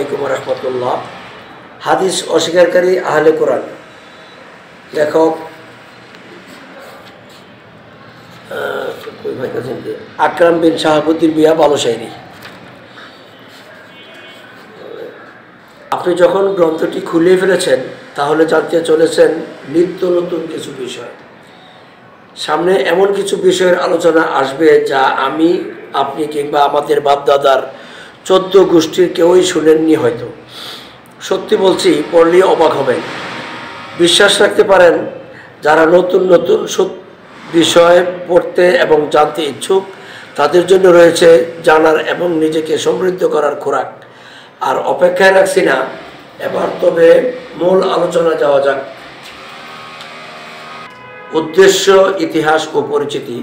আলাইকুম ওয়া রাহমাতুল্লাহ। হাদিস অস্বীকারী আহলে কোরআন, লেখক আকরাম বিন শাহাবুদ্দিন বিয়া বালুশাহী। আপনি যখন গ্রন্থটি খুলে ফেলেছেন তাহলে জানতে চলেছেন নিত্য নতুন কিছু বিষয়। সামনে এমন কিছু বিষয়ের আলোচনা আসবে যা আমি, আপনি কিংবা আমাদের বাপদাদার 14 গোষ্ঠীর কেউই শুনেননি। হয়তো সত্যি বলছি, পড়লেই অবাক হবেন। বিশ্বাস রাখতে পারেন, যারা নতুন নতুন বিষয় পড়তে এবং জানতে ইচ্ছুক তাদের জন্য রয়েছে জানার এবং নিজেকে সমৃদ্ধ করার খোরাক। আর অপেক্ষায় রাখছি না, এবার তবে মূল আলোচনা যাওয়া যাক। উদ্দেশ্য, ইতিহাস ও পরিচিতি।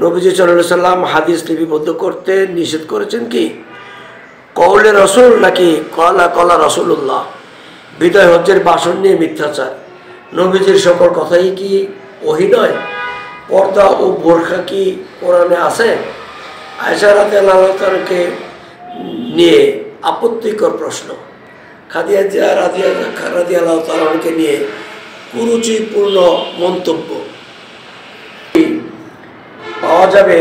নবীজি সাল্লাল্লাহু আলাইহি সাল্লাম হাদিস লিপিবদ্ধ করতে নিষেধ করেছেন কি কওলে রসুল নাকি কলা রসুল্লাহ? বিদায় হজ্জের ভাষণ নিয়ে মিথ্যাচার। নবীজির সকল কথাই কি ওহী নয়? পর্দা ও বোরখা কি কোরআনে আছে? আয়েশা রাদিয়াল্লাহু তাআলাকে নিয়ে আপত্তিকর প্রশ্ন। খাদিজা রাদিয়াল্লাহু তাআলাকে নিয়ে কুরুচিপূর্ণ মন্তব্য। পাওয়া যাবে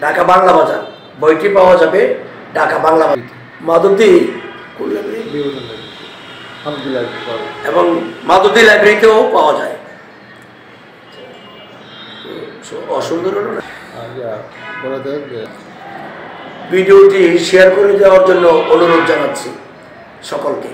ঢাকা বাংলা বাজার, বইটি পাওয়া যাবে ঢাকা বাংলা বাজার, মাধবদী এবং মাধবদী লাইব্রেরিতেও পাওয়া যায়। অসুন্দর হলো না? ভিডিওটি শেয়ার করে দেওয়ার জন্য অনুরোধ জানাচ্ছি সকলকে।